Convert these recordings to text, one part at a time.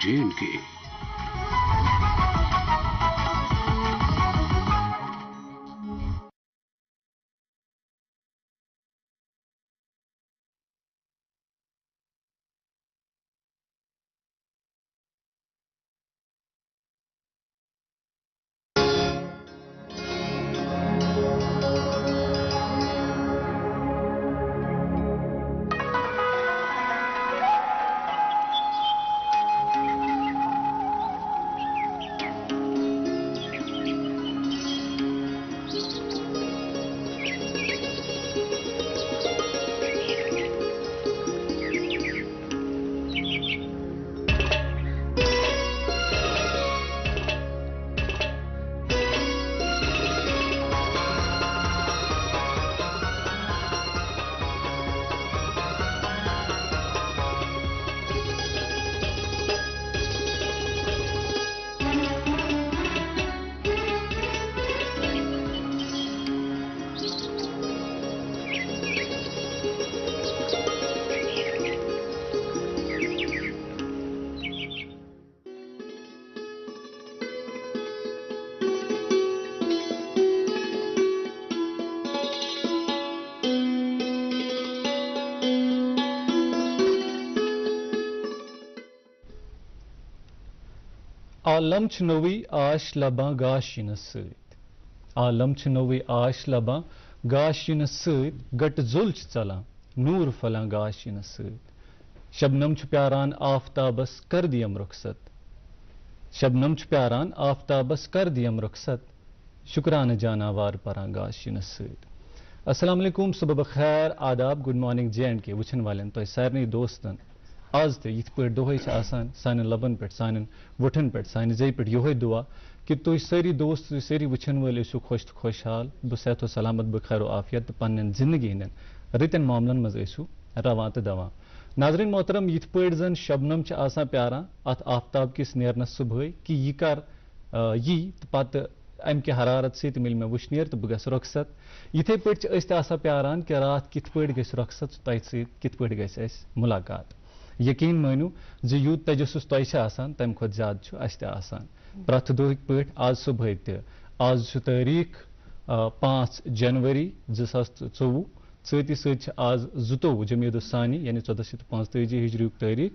J&K। عالم چھ نوی آش لبان گاش ینس سۭتۍ عالم چھ نوی آش لبان گاش ینس سۭتۍ گٹ زُل چھ ژلان نور پھلان گاش ینس سۭتۍ شبنم چھ پیاران آفتابس کر دیم رخصت شبنم چھ پیاران آفتابس کر دیم رخصت شکرانہ جاناوار پران گاش ینس سۭتۍ السلام علیکم صبح بخیر آداب گڈ مارننگ J&K وچھن والن تہ سارنی دوستن آز تہ یت پٲٹھۍ دۄہے چھِ آسان سانٮ۪ن لبن پٮ۪ٹھ سانٮ۪ن وٹھن پٮ۪ٹھ سانہِ زیٚیہِ پٮ۪ٹھ یِہوے دعا کہ تُہۍ سٲری دوست تُہۍ سٲری وٕچھن وٲلۍ ٲسِو خۄش تہٕ خۄشحال بہٕ صحت و سلامت بہٕ خیر و عافیت تہٕ پننٮ۪ن زندگی ہٕنٛدٮ۪ن رٕتٮ۪ن معاملن منٛز ٲسِو رواں تہٕ دواں ناظریٖن محترم یِتھ پٲٹھۍ زن شبنم چھِ آسان پیاران اتھ آفتاب کِس نیرنس صُبحٲے کہ یہِ کر یی تہٕ پتہٕ امہِ کہِ حرارت سۭتۍ مِلہِ مےٚ وٕشنیر تہٕ بہٕ گژھٕ رۄخصت یِتھے پٲٹھۍ چھِ أسۍ تہِ آسان پیاران کہ راتھ کِتھ پٲٹھۍ گژھِ رۄخصت تۄہہِ سۭتۍ کِتھ پٲٹھۍ گژھِ اَسہِ مُلاقات یقین مٲنِو زِ یوٗت تجسس تۄہہِ چھِ آسان تمہِ کھۄتہٕ زیادٕ چھُ اَسہِ تہِ آسان پرٛٮ۪تھ دۄہٕکۍ پٲٹھۍ آز صُبحٲے تہِ آز چھُ تٲریٖخ 5 جنؤری 2024 سۭتی سۭتۍ چھِ آز 22 جمیٖد الثانی یعنی 1445 ہجریُک تٲریٖخ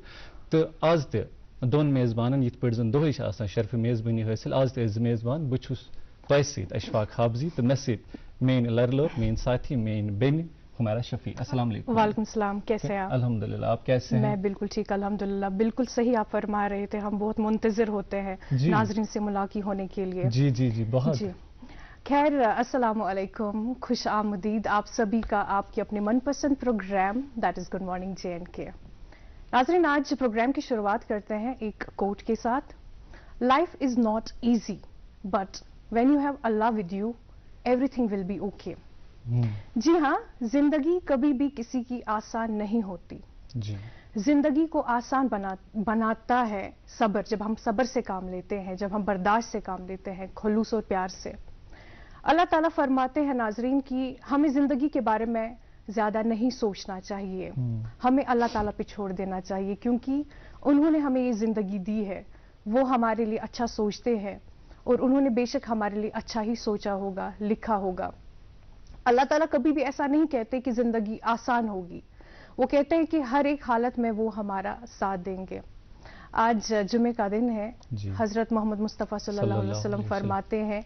تہٕ آز تہِ دۄن میزبانن یِتھ پٲٹھۍ زن دۄہے چھِ آسان شرفہِ میزبٲنی حٲصِل آز تہِ ٲسۍ زٕ میزبان بہٕ چھُس تۄہہِ سۭتۍ اشفاق حافظی تہٕ مےٚ سۭتۍ میٲنۍ لرلٲر میٲنۍ ساتھی میٲنۍ بیٚنہِ حمیرہ شفیع السلام علیکم وعلیکم السلام کیسے ہیں آپ الحمدللہ آپ کیسے ہیں میں بالکل ٹھیک الحمدللہ بالکل صحیح آپ فرما رہے تھے ہم بہت منتظر ہوتے ہیں ناظرین سے ملاقات ہونے کے لیے جی جی جی بہت جی خیر السلام علیکم خوش آمدید آپ سبھی کا آپ کے اپنے من پسند program that is good morning J&K ناظرین آج پروگرام کی شروعات کرتے ہیں ایک کوٹ کے ساتھ life is not easy but when you have Allah with you everything will be okay جی ہاں زندگی کبھی بھی کسی کی آسان نہیں ہوتی جی زندگی کو آسان بناتا ہے صبر جب ہم صبر سے کام لیتے ہیں جب ہم برداشت سے کام لیتے ہیں خلوص اور پیار سے اللہ تعالیٰ فرماتے ہیں ناظرین کہ ہمیں زندگی کے بارے میں زیادہ نہیں سوچنا چاہیے ہمیں اللہ تعالیٰ پہ چھوڑ دینا چاہیے کیونکہ انہوں نے ہمیں یہ زندگی دی ہے وہ ہمارے لیے اچھا سوچتے ہیں اور انہوں نے بے شک ہمارے لیے اچھا ہی سوچا ہوگا لکھا ہوگا اللہ تعالیٰ کبھی بھی ایسا نہیں کہتے کہ زندگی آسان ہوگی وہ کہتے ہیں کہ ہر ایک حالت میں وہ ہمارا ساتھ دیں گے آج جمعے کا دن ہے حضرت محمد مصطفیٰ صلی اللہ علیہ وسلم فرماتے ہیں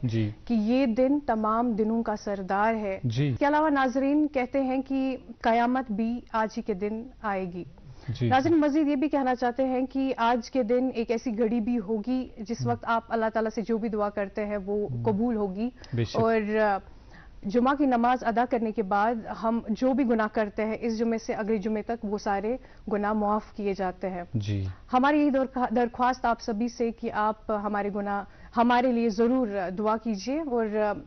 کہ یہ دن تمام دنوں کا سردار ہے اس کے علاوہ ناظرین کہتے ہیں کہ قیامت بھی آج ہی کے دن آئے گی ناظرین مزید یہ بھی کہنا چاہتے ہیں کہ آج کے دن ایک ایسی گھڑی بھی ہوگی جس وقت آپ اللہ تعالیٰ سے جو بھی دعا کرتے ہیں وہ قبول ہوگی اور جمعہ کی نماز ادا کرنے کے بعد ہم جو بھی گناہ کرتے ہیں اس جمعے سے اگلے جمعے تک وہ سارے گناہ معاف کیے جاتے ہیں ہماری یہی درخواست آپ سبھی سے کہ آپ ہمارے گناہ ہمارے لیے ضرور دعا کیجیے اور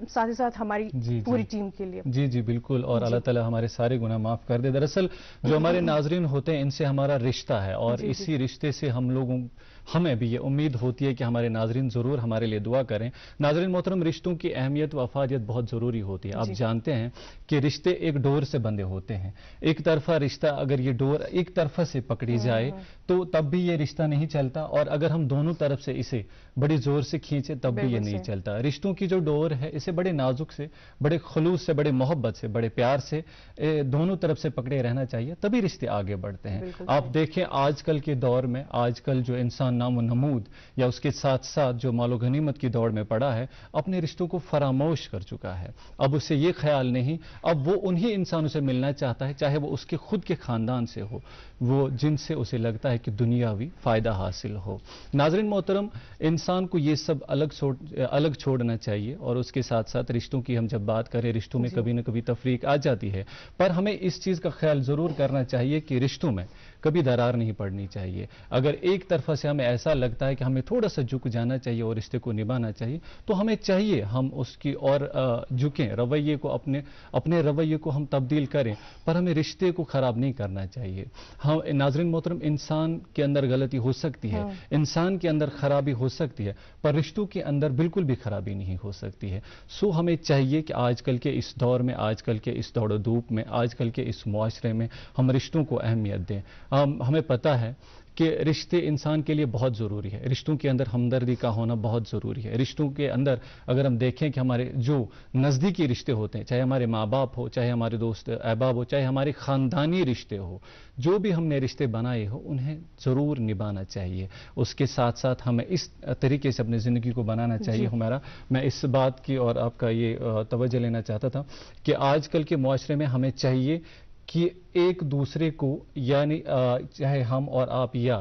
ساتھ ہی ساتھ ہماری پوری ٹیم کے لیے. جی جی بالکل, اور اللہ تعالیٰ ہمارے سارے گناہ معاف کر دے. دراصل جو ہمارے ناظرین ہوتے ہیں ان سے ہمارا رشتہ ہے, اور اسی رشتے سے ہمیں بھی یہ امید ہوتی ہے کہ ہمارے ناظرین ضرور ہمارے لیے دعا کریں. ناظرین محترم, رشتوں کی اہمیت و افادیت بہت ضروری ہوتی ہے. آپ جانتے ہیں کہ رشتے ایک ڈور سے بندھے ہوتے ہیں. ایک طرفہ رشتہ, اگر یہ ڈور ایک طرفہ سے پکڑی جائے تو تب بھی یہ رشتہ نہیں چلتا, اور اگر ہم دونوں طرف سے اسے بڑی زور سے کھینچے تب بھی یہ نہیں چلتا. رشتوں کی جو ڈور ہے اسے بڑے نازک سے, بڑے خلوص سے, بڑے محبت سے, بڑے پیار سے دونوں طرف سے پکڑے رہنا چاہیے, تبھی رشتے آگے بڑھتے ہیں. آپ دیکھیں آج کل کے دور میں, آج کل جو انسان نام و نمود یا اس کے ساتھ ساتھ جو مال و غنیمت کی دوڑ میں پڑا ہے, اپنے رشتوں کو فراموش کر چکا ہے. اب اسے یہ خیال نہیں, اب وہ انہی انسانوں سے ملنا چاہتا ہے, چاہے وہ اس کے خود کے خاندان سے ہو, وہ جن سے اسے لگتا ہے کہ دنیاوی فائدہ حاصل ہو. ناظرین محترم, انسان کو یہ سب الگ چھوڑنا چاہیے, اور اس کے ساتھ ساتھ رشتوں کی ہم جب بات کریں, رشتوں میں کبھی نہ کبھی تفریق آ جاتی ہے, پر ہمیں اس چیز کا خیال ضرور کرنا چاہیے کہ رشتوں میں کبھی درار نہیں پڑنی چاہیے. اگر ایک طرفہ سے ہمیں ایسا لگتا ہے کہ ہمیں تھوڑا سا جھک جانا چاہیے اور رشتے کو نبھانا چاہیے, تو ہمیں چاہیے ہم اس کی اور جھکیں, رویے کو اپنے رویے کو ہم تبدیل کریں, پر ہمیں رشتے کو خراب نہیں کرنا چاہیے. ہم ناظرین محترم, انسان کے اندر غلطی ہو سکتی ہے, انسان کے اندر خرابی ہو سکتی ہے, پر رشتوں کے اندر بالکل بھی خرابی نہیں ہو سکتی ہے. سو ہمیں چاہیے کہ آج کل کے اس دور میں, آج کل کے اس دوڑ و دھوپ میں, آج کل کے اس معاشرے میں ہم رشتوں کو اہمیت دیں. ہمیں پتہ ہے کہ رشتے انسان کے لیے بہت ضروری ہے. رشتوں کے اندر ہمدردی کا ہونا بہت ضروری ہے. رشتوں کے اندر اگر ہم دیکھیں کہ ہمارے جو نزدیکی رشتے ہوتے ہیں, چاہے ہمارے ماں باپ ہو, چاہے ہمارے دوست احباب ہو, چاہے ہمارے خاندانی رشتے ہو, جو بھی ہم نے رشتے بنائے ہو انہیں ضرور نبھانا چاہیے. اس کے ساتھ ساتھ ہمیں اس طریقے سے اپنی زندگی کو بنانا چاہیے. میں اس بات کی اور آپ کا یہ توجہ لینا چاہتا تھا کہ آج کل کے معاشرے میں ہمیں چاہیے کہ ایک دوسرے کو, یعنی چاہے ہم اور آپ یا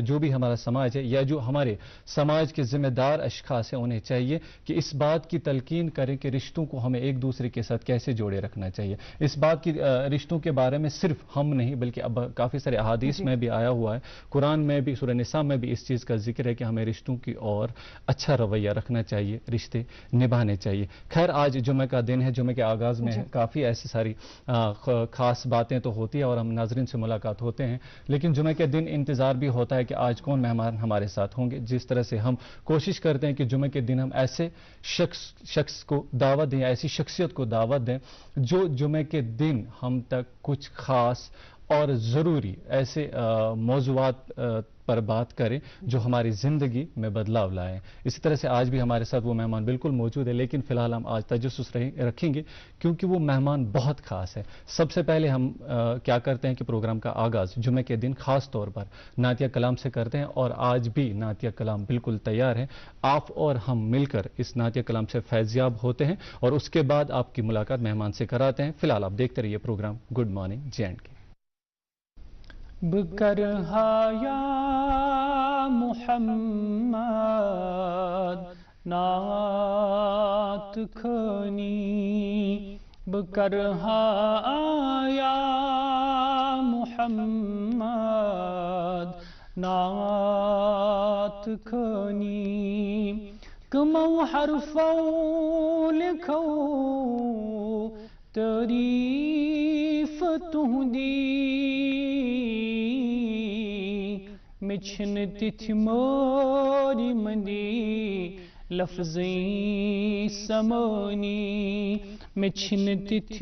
جو بھی ہمارا سماج ہے, یا جو ہمارے سماج کے ذمہ دار اشخاص ہیں, انہیں چاہیے کہ اس بات کی تلقین کریں کہ رشتوں کو ہمیں ایک دوسرے کے ساتھ کیسے جوڑے رکھنا چاہیے. اس بات کی رشتوں کے بارے میں صرف ہم نہیں بلکہ اب کافی سارے احادیث میں بھی آیا ہوا ہے, قرآن میں بھی, سورہ نساء میں بھی اس چیز کا ذکر ہے کہ ہمیں رشتوں کی اور اچھا رویہ رکھنا چاہیے, رشتے نبھانے چاہیے. خیر, آج جمعہ کا دن ہے, جمعہ کے آغاز میں کافی ایسی ساری خاص باتیں تو ہوتی ہے اور ہم ناظرین سے ملاقات ہوتے ہیں, لیکن جمعہ کے دن انتظار بھی ہوتا ہے کہ آج کون مہمان ہمارے ساتھ ہوں گے. جس طرح سے ہم کوشش کرتے ہیں کہ جمعہ کے دن ہم ایسے شخص کو دعوت دیں, ایسی شخصیت کو دعوت دیں جو جمعہ کے دن ہم تک کچھ خاص اور ضروری ایسے موضوعات پر بات کریں جو ہماری زندگی میں بدلاؤ لائیں. اسی طرح سے آج بھی ہمارے ساتھ وہ مہمان بالکل موجود ہے, لیکن فی الحال ہم آج تجسس رکھیں گے کیونکہ وہ مہمان بہت خاص ہے. سب سے پہلے ہم کیا کرتے ہیں کہ پروگرام کا آغاز جمعہ کے دن خاص طور پر نعتیہ کلام سے کرتے ہیں, اور آج بھی نعتیہ کلام بالکل تیار ہے. آپ اور ہم مل کر اس نعتیہ کلام سے فیضیاب ہوتے ہیں اور اس کے بعد آپ کی ملاقات مہمان سے کراتے ہیں. فی الحال آپ دیکھتے رہیے پروگرام گڈ مارننگ JNK. بکرہا یا محمد نعت کھنی, بکرہا یا محمد نعت کھنی, کمو حرفو لکھو تعریف تہندی, مچھن تتھ موری مندی لفظیں سمونی, مچھن تتھ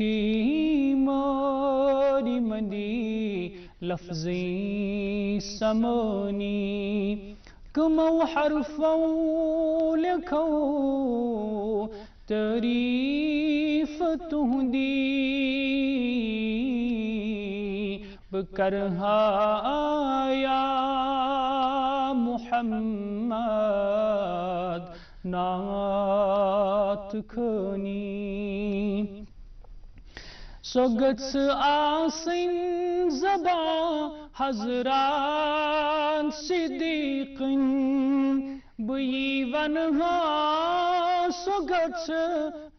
موری مندی لفظیں سمونی, کمو حرفو لکھو تعریف تہندی, بکرہا یا محمد نعت کھنی, سوگت آسن زباں حضرات صدیقن, بئی ونہا سوگت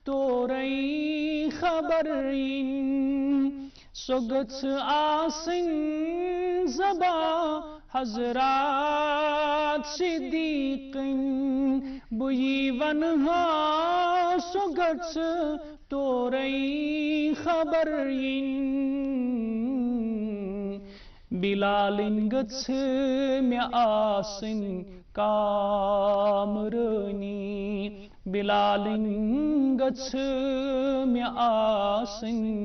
تورئی خبرین, سوگت آسن زباں حضرات صدیقن, بُیی ونہا سو گژھ تورے خبر یِن بلالن گژھ مےٚ آسٕنۍ کامرٲنی بلالن گژھ مےٚ آسٕنۍ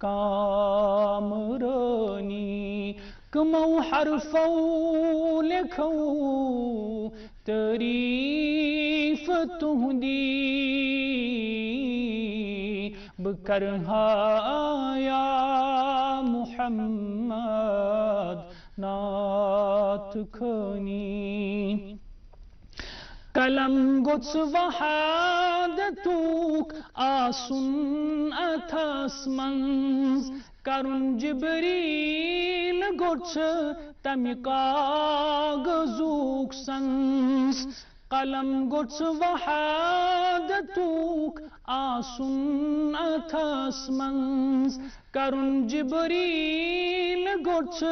کامرٲنی کمو حرفو لکھو تعریف تہندی بہٕ کرہا یا محمد نعت خوانی قلم گوٚژھ وحادتُک آسُن اتھس منٛز کرُن جبریل گوٚژھ تمہِ کاغذُک سنٛز قلم گوٚژھ وحادتُک آسُن اتھس منٛز کرُن جبریل گوٚژھ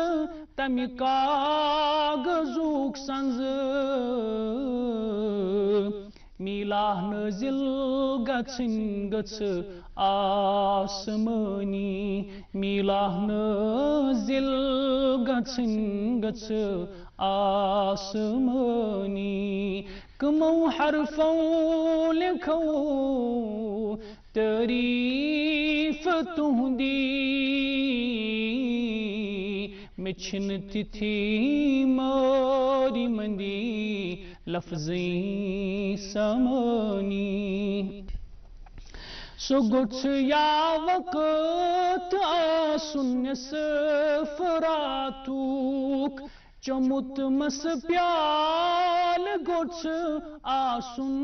تمہِ کاغذُک سنٛز میٖلا نٲزِل گژھٕنۍ گٔژھ آسمٲنی میٖلا نٲزِل گژھٕنۍ گٔژھ آسمٲنی کمو حرفو لکھو تعریف تہندی مےٚ چھِنہٕ تِتھی مٲری مٔنٛدی لفظی سمٲنی سُہ گوٚژھ یا وقت آسُن نصف راتُک چوٚمُت مَسہٕ پیالہٕ گوٚژھ آسُن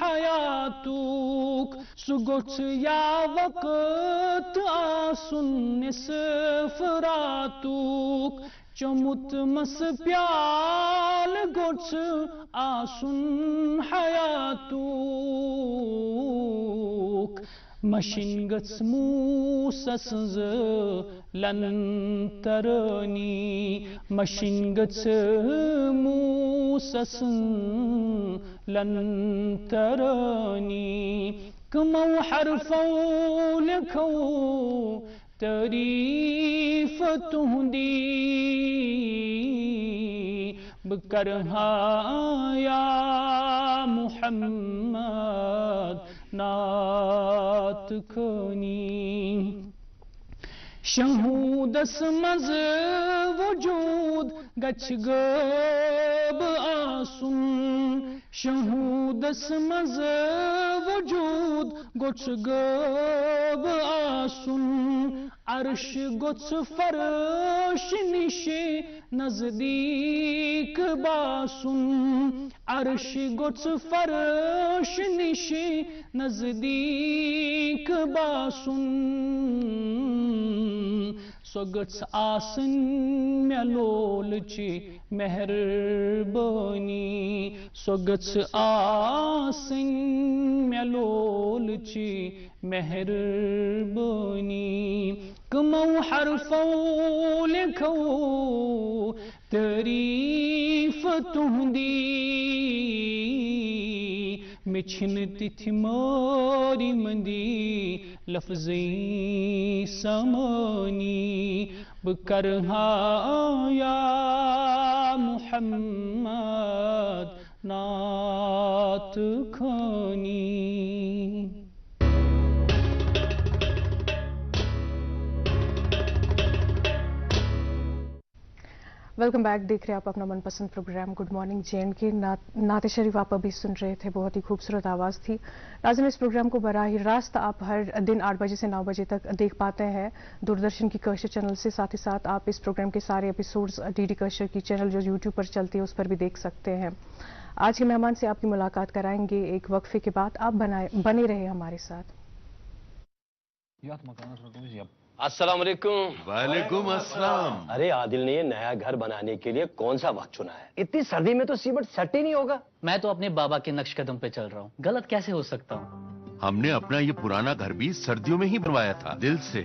حیاتُک سُہ گوٚژھ یا وقت آسُن نصف راتُک چوٚمُت مَسہٕ پیالہٕ گوٚژھ آسُن حیاتُک مشِن گٔژھ موٗسا سٕنٛز لنترٲنی مشِن گٔژھ موٗسا سٕنٛز لنترٲنی کمو حرفو لکھو تعریف تہندی بہٕ کرہا یا محمد نعت خوانی شہوٗدس منٛز وجوٗد گژھِ غٲب آسُن شہوٗدس منٛز وجوٗد گوٚژھ غٲب آسُن عرش گوٚژھ فرش نِش نزدیٖک باسُن عرش گوٚژھ فرش نِش نزدیٖک باسُن سۄ گٔژھ آسٕنۍ مےٚ لولچہِ مہربٲنی سۄ گٔژھ آسٕنۍ مےٚ لولچہِ مہربٲنی کمو حرفو لکھو تعریف تہندی مےٚ چھِنہٕ تِتھِ مٲری مٔنٛدی لفظی سمٲنی بہٕ کرہا یا محمد نعت خوانی ویلکم بیک دیکھ رہے ہیں آپ اپنا من پسند پروگرام گڈ مارننگ JNK کے نعت شریف آپ ابھی سن رہے تھے بہت ہی خوبصورت آواز تھی ناظرین اس پروگرام کو براہ راست آپ ہر دن 8 بجے سے 9 بجے تک دیکھ پاتے ہیں دوردرشن کی کشر چینل سے ساتھ ہی ساتھ آپ اس پروگرام کے سارے ایپیسوڈز DD کشر کی چینل جو یوٹیوب پر چلتی ہے اس پر بھی دیکھ سکتے ہیں آج کے مہمان سے آپ کی ملاقات کرائیں گے ایک وقفے کے بعد آپ بنے رہے ہمارے ساتھ السلام علیکم وعلیکم السلام ارے عادل نے یہ نیا گھر بنانے کے لیے کون سا وقت چنا ہے اتنی سردی میں تو سیمنٹ سیٹ ہی نہیں ہوگا میں تو اپنے بابا کے نقش قدم پہ چل رہا ہوں غلط کیسے ہو سکتا ہوں ہم نے اپنا یہ پرانا گھر بھی سردیوں میں ہی بنوایا تھا دل سے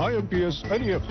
IMPS, NEFT,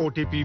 OTP,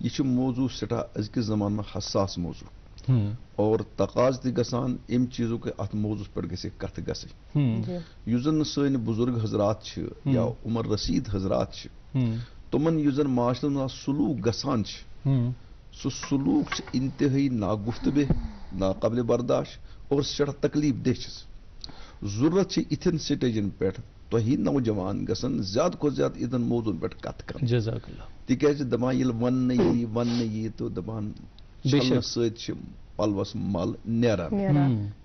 یہ موضوع سٹھا ازکس زمان میں حساس موضوع اور تقاض تہ گژھان ام چیزوں کے ات موضوع پہ گژھِ کتھ گژھٕنۍ یُس زن سٲنۍ بزرگ حضرات چھِ یا عمر رسید حضرات چھِ تمن یُس زن معاشرس منٛز سلوک گژھان چھِ سُہ سلوک چھُ انتہٲئی ناگفتبے ناقابل برداشت اور سٹھا تکلیف دہ چھِ ضرورت چھِ یِتھٮ۪ن سٹیجن پٮ۪ٹھ تۄہہِ نوجوان گژھن زیادٕ کھۄتہٕ زیادٕ یِتھٮ۪ن موضوعن پٮ۪ٹھ کتھ کرٕنۍ جزاک اللہ تِکیازِ دپان ییٚلہِ وننہٕ یی تہٕ دپان چھلنہٕ سۭتۍ چھِ پلوس مل نیران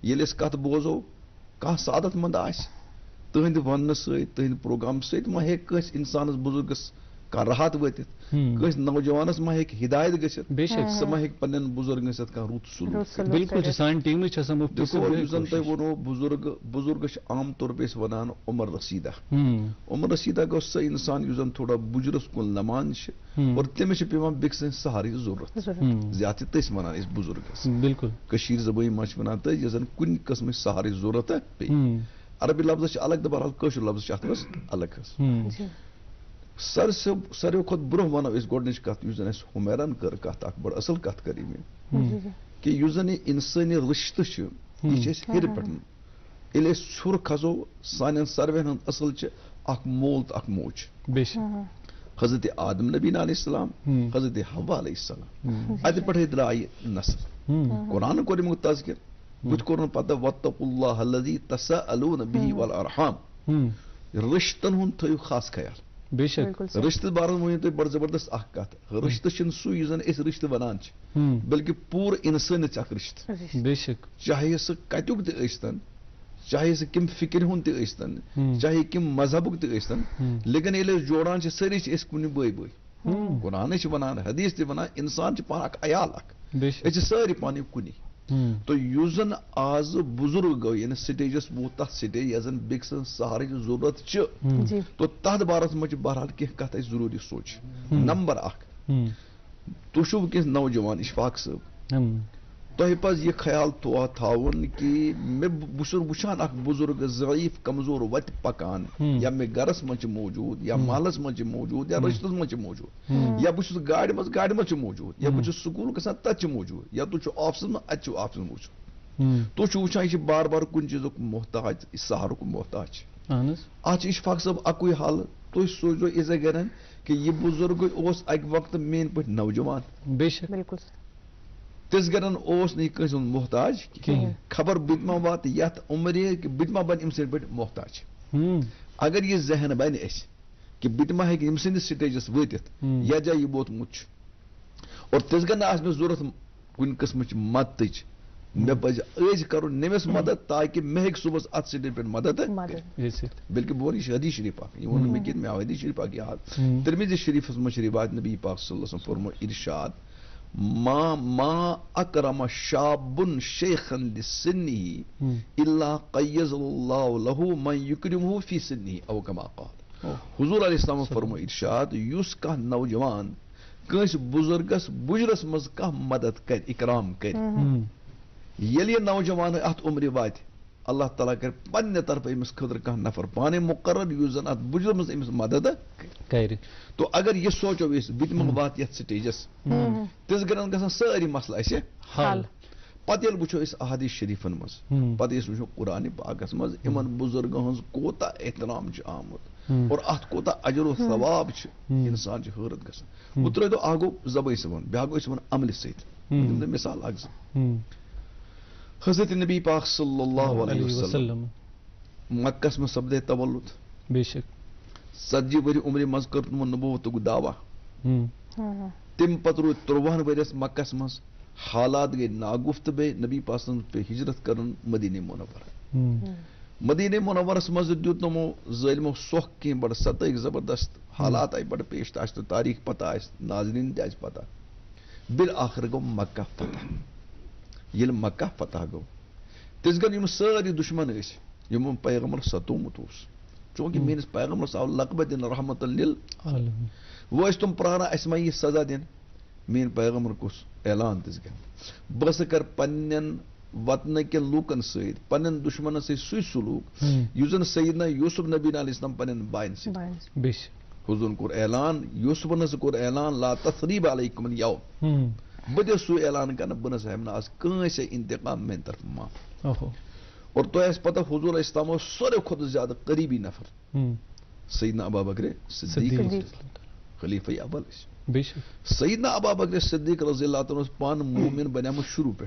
ییٚلہِ أسۍ کتھ بوزو کانٛہہ سعادت مند آسہِ تٕہنٛدِ وننہٕ سۭتۍ تٕہنٛدِ پروگرام سۭتۍ ما ہیٚکہِ کٲنٛسہِ انسانس بزرگس کانٛہہ راحت وٲتِتھ کٲنٛسہِ نوجوانس ما ہیٚکہِ ہدایت گٔژھِتھ سُہ ما ہیٚکہِ پننٮ۪ن بزرگن سۭتۍ کانٛہہ رُت سلوک بالکل سانہِ ٹیٖمٕچ چھِ آسان مُفتی صٲب یُس زن تۄہہِ ووٚنوٕ بزرگ چھِ عام طور پہ أسۍ ونان عمر رسیدہ عمر رسیدہ گوٚو سُہ انسان یُس زن تھوڑا بُجرس کُن لمان چھِ اور تٔمِس چھِ پیٚوان بیٚکہِ سٕنٛدِ سہارٕچ ضروٗرت زیادٕ چھِ تٔسۍ ونان أسۍ بزرگس بالکل کٔشیٖر زبٲنۍ منٛز چھِ ونان تٔسۍ یۄس زن کُنہِ قٕسمٕچ سہارٕچ ضروٗرت پیٚیہِ عربی لفظ چھِ الگ تہٕ بہرحال کٲشُر لفظ چھِ اتھ منٛز الگ حظ ساروی کھۄتہٕ برونٛہہ ونو أسۍ گۄڈنِچ کتھ یُس زن اَسہِ ہُمیرن کٔر کتھ اکھ بڑٕ اصل کتھ کٔر مےٚ کہِ یُس زن یہِ انسٲنی رشتہٕ چھِ یہِ چھِ أسۍ ہیٚرِ پٮ۪ٹھ ییٚلہِ أسۍ ہیوٚر کھسو سانٮ۪ن ساروین ہُنٛد اصل چھِ اکھ مول تہٕ اکھ موج حضرت آدم نبی علیہ السلام حضرت حوا علیہ السلام اتہِ پٮ۪ٹھے درٛاو یہِ نسل قرآن کوٚر امیُک تذکر بہٕ تہِ کوٚرُن پتہ واتقوا اللہ الذی تساءلون بہ والارحام رشتن ہُنٛد تھٲیِو خاص خیال رشتہٕ بارس ؤنِو تُہۍ بڑٕ زبردست اکھ کتھ رشتہٕ چھُنہٕ سُے یُس زن أسۍ رشتہٕ ونان چھِ بلکہِ پوٗرٕ انسٲنیت چھِ اکھ رشتہٕ چاہے سُہ کتیُک تہِ ٲسۍتن چاہے سُہ کمہِ فکرِ ہُنٛد تہِ ٲسۍتن چاہے کمہِ مذہبُک تہِ ٲسۍتن لیکن ییٚلہِ أسۍ جوڑان چھِ سٲری چھِ أسۍ کُنہِ بٲے قرآنٕے چھِ ونان حدیث تہِ ونان انسان چھِ پانہٕ اکھ عیال اکھ أسۍ چھِ سٲری پانہٕ کُنی تہٕ یُس زن آز بزرگ گوٚو یعنی سٹیجس ووت تتھ سٹیج یۄس زن بیٚکہِ سٕنٛز سہارٕچ ضروٗرت چھِ تو تتھ بارس منٛز چھِ بہرحال کینٛہہ کتھ اَسہِ ضروٗری سونٛچٕنۍ نمبر اکھ تُہۍ چھِو وٕنکیٚنس نوجوان اشفاق صٲب تۄہہِ پزِ یہِ خیال تھاوُن کہِ بہٕ چھُس وٕچھان اکھ بزرگ ضعیٖف کمزور وتہِ پکان یا مےٚ گرس منٛز چھِ موجوٗد یا محلس منٛز چھِ موجوٗد یا رشتس منٛز چھِ موجوٗد یا بہٕ چھُس گاڑِ منٛز چھِ موجوٗد یا بہٕ چھُس سکوٗل گژھان تتہِ چھِ موجوٗد یا تُہۍ چھِو آفسس منٛز اتہِ چھِو آفسس منٛز موجوٗد تُہۍ چھِو وٕچھان یہِ چھِ بار بار کُنہِ چیٖزُک محتاج یہِ سہارُک محتاج اتھ چھِ اشفاق صٲب اکُے حل تُہۍ سوٗنٛچزیو یِتھَے کٔنۍ کہِ یہِ بُزرگٕے اوس اکہِ وقتہٕ میٛٲنۍ پٲٹھۍ نوجوان تِژھ گرن اوس نہٕ یہِ کٲنٛسہِ ہُنٛد محتاج کِہیٖنۍ خبر بہٕ تہِ ما واتہٕ یتھ عُمرِ کہِ بہٕ تہِ ما بنہِ أمۍ سٕنٛدۍ پٲٹھۍ محتاج اگر یہِ ذہن بنہِ اَسہِ کہِ بہٕ تہِ ما ہیٚکہِ أمۍ سٕنٛدِس سٹیجس وٲتِتھ یتھ جایہِ یہِ ووتمُت چھُ اور تِژھ گرِ نہٕ آسہِ مےٚ ضروٗرت کُنہِ قٕسمٕچ مدتٕچ مےٚ پزِ أزۍ کرُن نٔمِس مدد تاکہِ مےٚ ہیٚکہِ صُبحس اتھ سٹیج پٮ۪ٹھ مدد بلکہِ بہٕ ونہٕ یہِ چھِ حدیث شریٖف اکھ یہِ ووٚن نہٕ مےٚ کینٛہہ مےٚ آو حدیث شریٖف اکھ یاد ترمذی شریٖفس منٛز چھِ رِوایت نبی پاک صلی اللہ علیہ وسلم فرموو ارشاد ما اکرم شابن شیخن لسنہ الا قیض اللہ له من یکرمہ فی سنہ او کما قال حضور علیہ السلام فرموو ارشاد یُس کانٛہہ نوجوان کٲنٛسہِ بُزرگس بُجرس منٛز کانٛہہ مدد کرِ اکرام کرِ ییٚلہِ یہِ نوجوان اتھ عمرِ واتہِ اللہ تعالیٰ کرِ پننہِ طرفہٕ أمِس خٲطرٕ کانٛہہ نفر پانے مُقرر یُس زن اتھ بُجرس منٛز أمِس مدد کرِ تو اگر یہِ سونٛچو أسۍ بہٕ تہِ ما واتہٕ یتھ سٹیجس تِژھ گرن گژھن سٲری مسلہٕ اسہِ حل پتہٕ ییٚلہِ وٕچھو أسۍ احادیث شریٖفن منٛز پتہٕ أسۍ وٕچھو قرآنِ پاکس منٛز یِمن بُزرگن ہٕنٛز کوتاہ احترام چھُ آمُت اور اتھ کوتاہ اجر و ثواب چھُ انسان چھُ حٲرت گژھان وۄنۍ ترٛٲے تو اکھ گوٚو زبٲنۍ سۭتۍ ووٚن بیٛاکھ گوٚو أسۍ ونان عملہِ سۭتۍ دِمہٕ تۄہہِ مثال اکھ زٕ حضرت نبی پاک صلی اللہ علیہ وسلم مکس منٛز سپدے تولُد 70 ؤری عمرِ منٛز کٔر تِمو نبوتُک دعوا تمہِ پتہٕ روٗدۍ 13 ؤرِیس مکس منٛز حالات گٔے ناگُفتہٕ بیٚیہِ نبی پاک صلی اللہ علیہ وسلم پیٚیہِ ہجرت کرُن مدیٖنہ منورہ مدیٖنہ منورس منٛز دیُت تِمو ظٲلمو سۄکھ کینٛہہ بڑٕ ستٲیِکھ زبردست حالات آیہِ بڑٕ پیش تہٕ اسہِ تہٕ تاریٖخ پتہ آسہِ ناظریٖن تہِ آسہِ پتہ بالآخر گوٚو مکہ فتح ییٚلہِ مکہ فتح گوٚو تِژھ گرِ یِم سٲری دُشمن ٲسۍ یِمو پیغمبر ستومُت اوس چوٗنٛکہِ میٲنِس پیغمبرس آو لقبہٕ دِنہٕ رحمت للعالمین وۄنۍ ٲسۍ تِم پراران اسہِ ما یی سزا دِنہٕ میٲنۍ پیغمبر کُس اعلان تِژھ گرِ بہٕ ہسا کرٕ پننٮ۪ن وطنہٕ کٮ۪ن لوٗکن سۭتۍ پننٮ۪ن دُشمنن سۭتۍ سُے سلوٗک یُس زن سیدنا یوٗسف نبی علیہ السلام پننٮ۪ن باین سۭتۍ حضور کور اعلان یوسفن سے کور اعلان لا تثریب علیکم اليوم بہ سو اعلان کرنا بنس ہم آج کنس انتقام میں طرف معاف اور تو اس پتہ حضور اسلام سارے کھت زیادہ قریبی نفر سیدنا ابا بکر صدیق خلیفہ اول سیدنا ابا بکر صدیق رضی اللہ عنہ پان مومن بنیام شروع پہ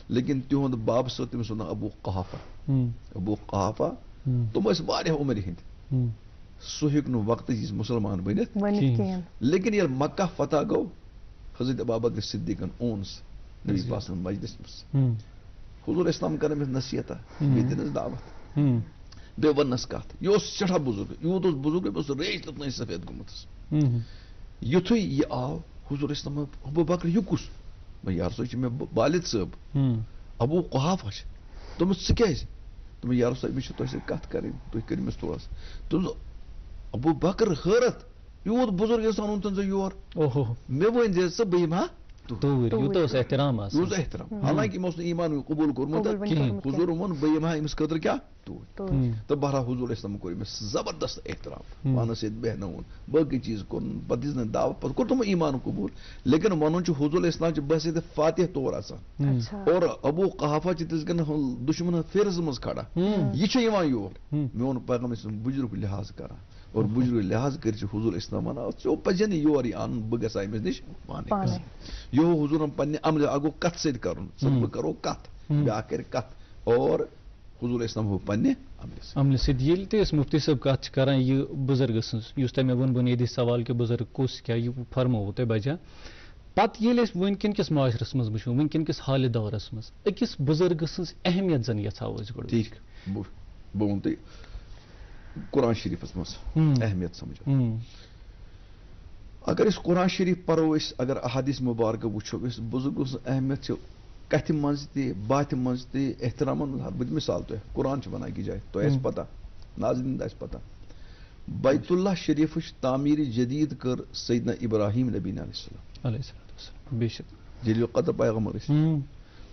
لیکن تہند باب سو تم سن ابو قحافہ تم اس واریاہ عمر ہند سہ ہیک نو وقت مسلمان بنت لیکن یل مکہ فتح گو حضرت ابا بکر صدیقن اون نبی پاک مجلس مس حضور اسلام کرن نصیحت بیدنس دعوت بے ونس کت یہ سٹھا بزرگ یوت بزرگ بس ریش لتن سفید گمت یتھے یہ آو حضور اسلام ابو بکر یہ کس میں یار سوچ میں والد صاحب ابو قحافہ تم سکیز تم یار صاحب میں تو کت کریں تھی کرمس تھوڑا تم ابو بکر حیرت یوت بزرگ انسان اون تن یور مے ون زِ ژٕ بہٕ یِمہٕ ہا احترام حالانکہ مس ایمان قبول کورمت حضور وون بہ یمہا امس خاطر کیا تو بہرحال حضور اسلام کور امس زبردست احترام پانس سۭتۍ بیہناوُن باقی چیز کورن پتہٕ دِژ نہٕ دعوت پتہٕ کوٚر تِمو ایمان قبول لیکن ونُن چھُ حضور اسلام چھِ بحثیت فاتح طور آسان اور ابو قحافہ چھِ تِژ کٔنۍ دُشمن فیرس منٛز کھڑا یہِ چھُ یِوان یور میون پیغام اسلام بُجرُک لحاظ کران اور بزرگ لحاظ کر حضور اسلام ونان پزِ نہٕ یور ان بہ گژھا أمِس نِش پانے یہ حضور پنہ عمل اگو کت سۭتۍ کرُن بہ کرو کت بیاکھ کرِ کت اور حضور اسلام ہو پنہ عمل سۭتۍ ییٚلہِ تہِ أسۍ مفتی صٲب کتھ چھِ کران یہِ بُزرگہٕ سٕنٛز یُس تۄہہِ مےٚ ووٚن بُنیٲدی سوال کہِ بُزرگ کُس کیٛاہ یہِ فرمووُ تۄہہِ بجا پتہٕ ییٚلہِ أسۍ وٕنکٮ۪ن کِس معاشرس منٛز وٕچھو وٕنکٮ۪ن کِس حالہِ دورس منٛز أکِس بُزرگہٕ سٕنٛز اہمیت زن یژھاو أسۍ گۄڈٕ ٹھیک بہ ون تۄہہِ قرآن شریفس مز اہمیت سمجھو اگر اس قرآن شریف پرو اگر احادیث مبارکہ وچھو اس بزرگ اہمیت کتھ مز تہ باتھ مز تہ احترام بہ مثال تہ قرآن ونان کی جائے تو پتہ ناظرین پتہ بیت اللہ شریف تعمیر جدید کر سیدنا ابراہیم نبی علیہ السلام جلیل قدر پیغمبر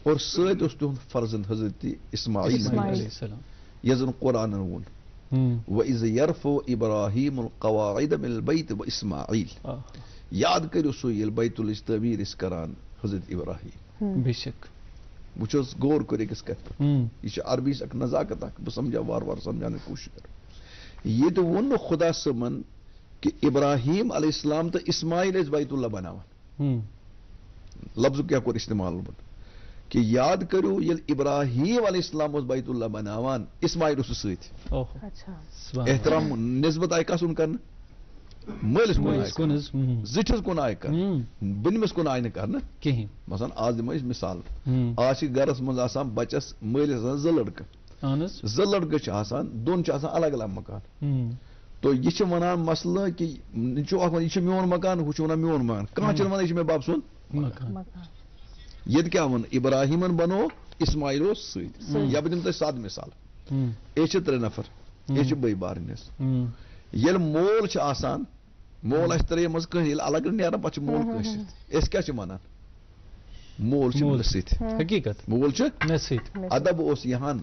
اور سید اس تہند فرزند حضرت اسماعیل علیہ السلام یزن قرآن ون وَإِذْ يَرْفَعُ إِبْرَاهِيمُ الْقَوَاعِدَ مِنَ الْبَيْتِ وَإِسْمَاعِيلُ یاد کٔرِو سُہ ییٚلہِ بیت الٕچ تعمیٖر ٲسۍ کران حضرت ابراہیم بے شک وٕچھ حظ غور کٔرِو أکِس کتھِ پٮ۪ٹھ یہِ چھِ عربی اکھ نزاکت اکھ بہٕ سمجھاو وارٕ وارٕ سمجھاونٕچ کوٗشِش کرٕ ییٚتہِ ووٚن نہٕ خدا صٲبن کہِ ابراہیم علیہ السلام تہٕ اسماعیل ٲسۍ بیت اللہ بناوان لفظُک کیٛاہ کوٚر استعمال کہ یاد کرو یل ابراہیم علیہ السلام اس بیت اللہ بناوان اسماعیل اس سۭتۍ احترام نسبت آئی کس کرنا مٲلِس کُن زِٹھِس کُن آئی کرنا بٔنمِس کُن آئی نہٕ کرنا کِہیٖنۍ مثلاً آز دِمو أسۍ مثال آز چھِ گرس منٛز آسان بچس مٲلِس آسان زٕ لڑکہٕ چھِ آسان دۄن چھِ آسان الگ الگ مکان تو یہ چھِ ونان مسلہٕ کہ یہِ چھُ میون مکان ہُہ چھُ ونان میون مکان کانٛہہ چھُنہٕ ونان یہِ چھُ مےٚ بب سُنٛد مکان یہ کیا ون ابراہیمن بنو اسماعیلو سۭتۍ یا بہٕ دِمہٕ تۄہہِ سادٕ مثال أسۍ چھِ ترٛےٚ نفر أسۍ چھِ بٲے بارٕنِس ییٚلہِ مول چھُ آسان مول آسہِ ترٛیٚیو منٛز کٲنٛسہِ ییٚلہِ الگ نیران پتہٕ چھُ مول کٲنٛسہِ سۭتۍ أسۍ کیٛاہ چھِ ونان مول چھُ مٲلِس سۭتۍ حقیٖقت مول چھُ مےٚ سۭتۍ ادب اوس یِہان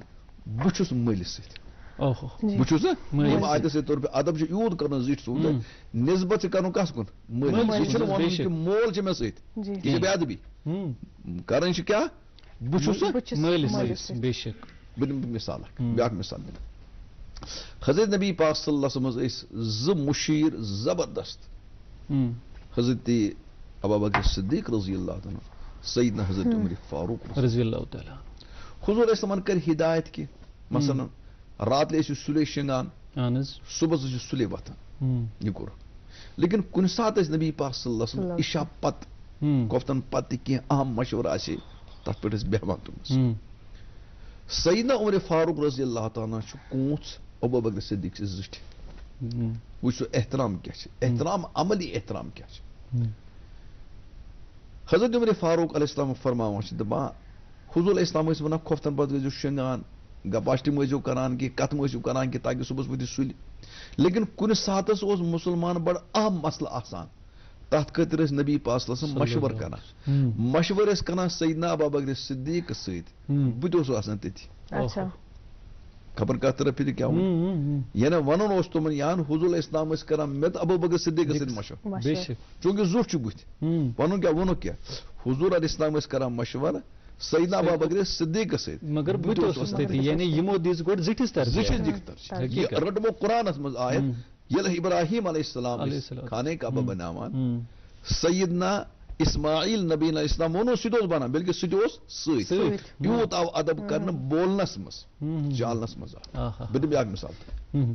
بہٕ چھُس مٲلِس سۭتۍ بہٕ چھُس یِم عادت سے طور پہ ادب چھُ یوٗت کرُن زِٹھۍ سُنٛد نسبت چھِ کرُن کس کُن مٲلِس یہِ چھُنہٕ ونُن کہِ مول چھُ مےٚ سۭتۍ یہِ چھِ بے ادبی کرن چھِ کیٛاہ بہٕ چھُس مٲلِس بے شک بہٕ دِمہٕ مثال اکھ بیاکھ مثال دِمہٕ حضرت نبی پاک صلی اللہ علیہ وسلم ٲسۍ زٕ مُشیٖر زبردست حضرت ابا بکر صدیق رضی اللہ عنہ سیدنا حضرت عمر فاروق رضی اللہ تعالیٰ حضور اسلامن کر ہدایت کہ مثلاً رات ٲسِو سُلے شنگان صبحس ٲسِو سُلے وتھان یہِ کوٚر لیکن کُنہِ ساتہٕ ٲسۍ نبی پاک صلی اللہ علیہ وسلم عشاء پتہٕ کوفتن پتہ کینٛہہ اہم مشورٕ آسہِ تتھ پٮ۪ٹھ ٲسۍ بیہوان تِم سیدنا عمر فاروق رضی اللہ تعالیٰ چھُ کوٗنٛژ ابو بکر صدیق چھِ زِٹھۍ وٕچھ سُہ احترام کیٛاہ چھِ احترام عملی احترام کیٛاہ چھِ حضرت عمر فاروق علیہ السلام فرماوان چھِ دپان حضور اسلام ٲسۍ ونان کوفتن پتہٕ ٲسۍزیو شنگان گپاشٹی مہ ٲسۍزیو کران کینٛہہ کتھ مہ ٲسِو کران کینٛہہ تاکہِ صبحس ؤتھِو سُلہِ لیکن کُنہِ ساتس اوس مُسلمان بڑٕ اہم مسلہٕ آسان تتھ خٲطرٕ ٲسۍ نبی پاک صلی اللہ علیہ وسلم مشورٕ کران مشورٕ ٲسۍ کران سیدنا ابا بکر صدیق سۭتۍ بہٕ تہِ اوسُس آسان تٔتھی خبر کتھ طرف پھر کیا یہ نا ون تمن یان حضور اسلام کران میں ابو بکر صدیق مشورہ چونکہ زو بت ون کیا ونو کیا حضور علیہ السلام کران مشورہ سیدنا ابو بکر صدیق ست مگر یعنی یمو دِژ گۄڈٕ زِٹھِس طرفہٕ رٹمو قرآنس مز آیت یل ابراہیم علیہ السلام خانہ کعبہ بناوان سیدنا اسماعیل نبی علیہ السلام ونو سہ بنان بلکہ سہ یوت آو ادب کرنے بولنس مز چالنس مز بہ بیاکھ مثال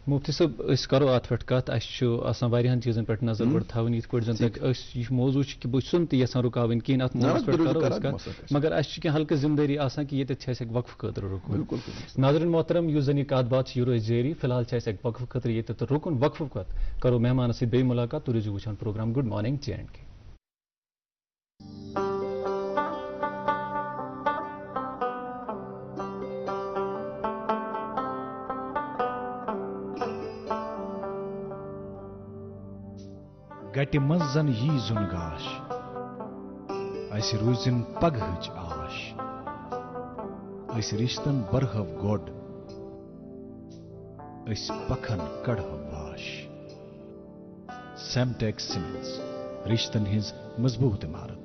مفتی صاحب اس کرو ات پہ کت آسان واریاہن چیزن پہ نظر گۄڈٕ تھاوٕنۍ یِتھ پٲٹھۍ زن تک یہ موضوع کہ بہٕ چھُس نہٕ یژھان رُکاوٕنۍ کِہیٖنۍ اتھ موضوعس پٮ۪ٹھ کرو أسۍ کتھ مگر اسہِ چھِ کینٛہہ ہلکہٕ ذمہٕ دٲری آسان کہ ییٚتٮ۪تھ چھِ اَسہِ اکہِ وقفہٕ خٲطرٕ رُکُن ناظرین محترم یُس زن یہ کتھ بات چھِ یہِ روزِ جٲری فی الحال چھِ اَسہِ اکہِ وقفہٕ خٲطرٕ ییٚتٮ۪تھ رُکُن وقفہٕ پتہٕ کرو مہمانس سۭتۍ بیٚیہِ مُلاقات تُہۍ روٗزِو وٕچھان پروگرام گُڈ مارنِنٛگ JNK گٹہِ منٛز زن یی زُن گاش اسہِ روٗزِن پگہٕچ آش أسۍ رِشتن برہو گۄڈ أسۍ پکھن کڑہو واش سیمٹیک سیمنٹس رشتن ہٕنٛز مضبوٗط عمارت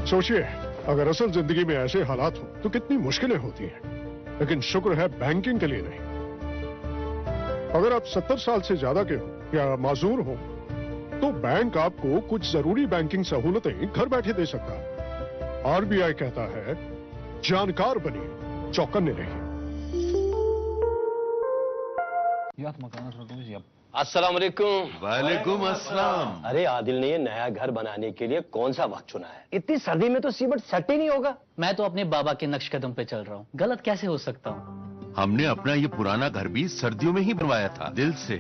سوچیے اگر اصل زندگی میں ایسے حالات ہوں تو کتنی مشکلیں ہوتی ہیں لیکن شکر ہے بینکنگ کے لیے نہیں اگر آپ 70 سال سے زیادہ کے ہوں یا معذور ہوں تو بینک آپ کو کچھ ضروری بینکنگ سہولتیں گھر بیٹھے دے سکتا ہے RBI کہتا ہے جانکار بنیے چوکنے رہیے السلام علیکم وعلیکم السلام ارے عادل نے یہ نیا گھر بنانے کے لیے کون سا وقت چنا ہے اتنی سردی میں تو سیمنٹ سیٹ ہی نہیں ہوگا میں تو اپنے بابا کے نقش قدم پہ چل رہا ہوں غلط کیسے ہو سکتا ہوں ہم نے اپنا یہ پرانا گھر بھی سردیوں میں ہی بنوایا تھا دل سے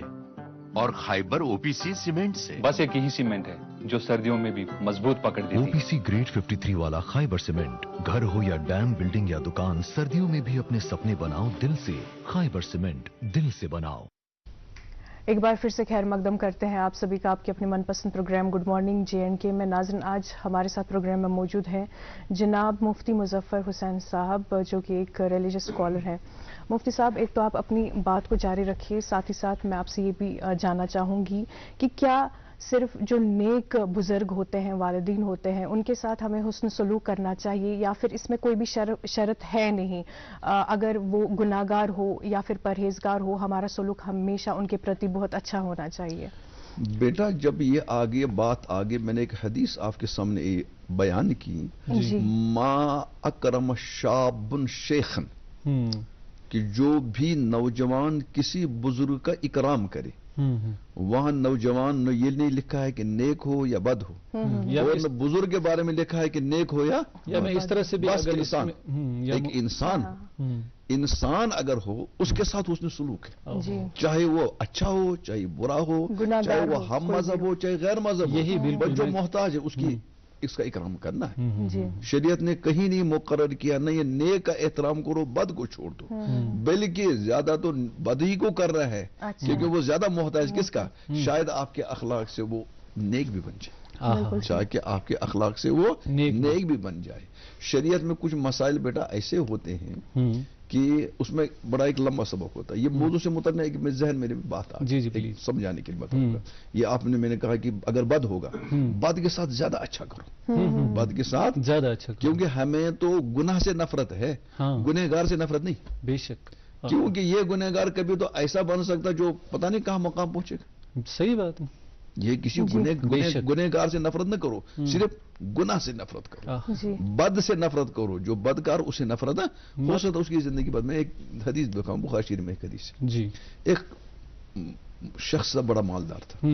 اور خیبر OPC سیمنٹ سے بس ایک ہی سیمنٹ ہے جو سردیوں میں بھی مضبوط پکڑ دیتی ہے OPC گریڈ 53 والا خیبر سیمنٹ گھر ہو یا ڈیم بلڈنگ یا دکان سردیوں میں بھی اپنے سپنے بناؤ دل سے خیبر سیمنٹ دل سے بناؤ ایک بار پھر سے خیر مقدم کرتے ہیں آپ سبھی کا آپ کے اپنے من پسند پروگرام گڈ مارننگ JNK میں ناظرین آج ہمارے ساتھ پروگرام میں موجود ہیں جناب مفتی مظفر حسین صاحب جو کہ ایک ریلیجس اسکالر ہیں مفتی صاحب ایک تو آپ اپنی بات کو جاری رکھیے ساتھ ہی ساتھ میں آپ سے یہ بھی جاننا چاہوں گی کہ کیا صرف جو نیک بزرگ ہوتے ہیں والدین ہوتے ہیں ان کے ساتھ ہمیں حسن سلوک کرنا چاہیے یا پھر اس میں کوئی بھی شرط ہے نہیں اگر وہ گناہگار ہو یا پھر پرہیزگار ہو ہمارا سلوک ہمیشہ ان کے پرتی بہت اچھا ہونا چاہیے بیٹا جب یہ بات آگے میں نے ایک حدیث آپ کے سامنے بیان کی ما اکرم شاب شیخن کہ جو بھی نوجوان کسی بزرگ کا اکرام کرے وہاں نوجوان نے یہ نہیں لکھا ہے کہ نیک ہو یا بد ہو اور بزرگ کے بارے میں لکھا ہے کہ نیک ہو یا میں اس طرح سے بھی ایک انسان اگر ہو اس کے ساتھ حسن سلوک ہے چاہے وہ اچھا ہو چاہے برا ہو چاہے وہ ہم مذہب ہو چاہے غیر مذہب ہو جو محتاج ہے اس کا اکرام کرنا ہے شریعت نے کہیں نہیں مقرر کیا نہ یہ نیک کا احترام کرو بد کو چھوڑ دو بلکہ زیادہ تو بد ہی کو کر رہا ہے کیونکہ وہ زیادہ محتاج کس کا شاید آپ کے اخلاق سے وہ نیک بھی بن جائے شاید کہ آپ کے اخلاق سے وہ نیک بھی بن جائے شریعت میں کچھ مسائل بیٹا ایسے ہوتے ہیں کہ اس میں بڑا ایک لمبا سبق ہوتا ہے یہ موضوع سے متعلق ایک ذہن میرے بات آ سمجھانے کے لیے بتاؤں گا یہ آپ نے میں نے کہا کہ اگر بد ہوگا بد کے ساتھ زیادہ اچھا کرو بد کے ساتھ زیادہ اچھا کیونکہ ہمیں تو گناہ سے نفرت ہے گنہگار سے نفرت نہیں بے شک کیونکہ یہ گنہگار کبھی تو ایسا بن سکتا جو پتہ نہیں کہاں مقام پہنچے گا صحیح بات ہے یہ کسی گنہگار سے نفرت نہ کرو صرف گناہ سے نفرت کرو بد سے نفرت کرو جو بدکار اسے نفرت ہو سکتا اس کی زندگی بعد میں ایک حدیث دکھاؤں بخاری شریف میں ایک حدیث ایک شخص بڑا مالدار تھا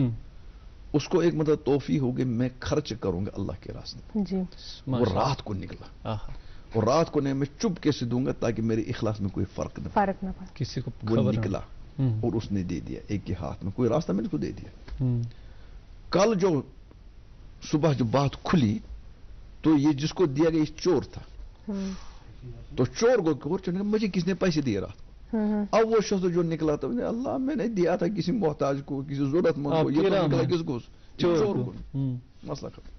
اس کو ایک مطلب توفیق ہو کہ میں خرچ کروں گا اللہ کے راستے وہ رات کو نکلا اور رات کو نہیں میں چپ کیسے دوں گا تاکہ میرے اخلاص میں کوئی فرق نہ پڑے کسی کو وہ نکلا اور اس نے دے دیا ایک کے ہاتھ میں کوئی راستہ میں اس کو دے دیا کل جو صبح جو بات کھلی تو یہ جس کو دیا گیا چور تھا تو چور کو مجھے کس نے پیسے دیے رات اب وہ شخص جو نکلا تھا اللہ میں نے دیا تھا کسی محتاج کو کسی ضرورت مند کو یہ نکلا کس کو چور کو مسئلہ ختم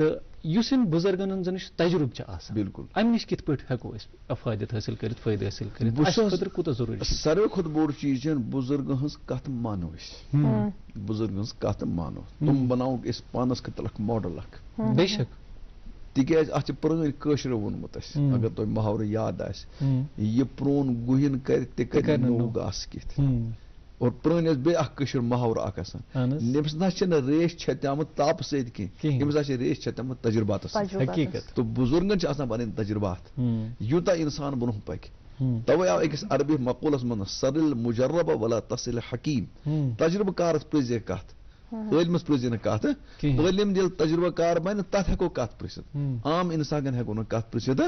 تو یُس ان بزرگن ہٕنٛز زن تجربہ چھُ آسان بالکل امہِ نِش کِتھ پٲٹھۍ ہٮ۪کو أسۍ فٲیدٕ حٲصِل کٔرِتھ فٲیدٕ حٲصِل کٔرِتھ اَسہِ خٲطرٕ کوٗتاہ ضروٗری چھُ ساروی کھۄتہٕ بوٚڑ چیٖز چھِ بُزرگن ہٕنٛز کتھ مانو أسۍ بُزرگن ہٕنٛز کتھ مانو تِم بناووکھ أسۍ پانس خٲطرٕ اکھ ماڈل اکھ بے شک تِکیازِ اتھ چھِ پرٲنۍ کٲشرو ووٚنمُت اَسہِ اگر تۄہہِ محاورٕ یاد آسہِ یہِ پرٛون گُہِن کرِ تہِ کرِ نوٚو گاسہٕ کِتھ اور پرٲنۍ ٲسۍ بیٚیہِ اکھ کٲشُر محاورٕ اکھ آسان أمِس نہ چھِنہٕ ریش چھَتیمٕژ تاپہٕ سۭتۍ کینٛہہ أمِس آسہِ ریش چھَتیمٕژ تجرباتس حقیٖقت تہٕ بُزرگن چھِ آسان پنٕنۍ تجربات یوٗتاہ اِنسان برونٛہہ پکہِ توے آو أکِس عربی مقولس منٛز سرل مجربہ ولا تصل حکیٖم تجربہٕ کارس پرٛژھزے کتھ عٲلمس پرٛژھزے نہٕ کتھ عٲلم ییٚلہِ تجربہٕ کار بنہِ تتھ ہٮ۪کو کتھ پرٛژھِتھ عام انسانن ہٮ۪کو نہٕ کتھ پرٛژھِتھ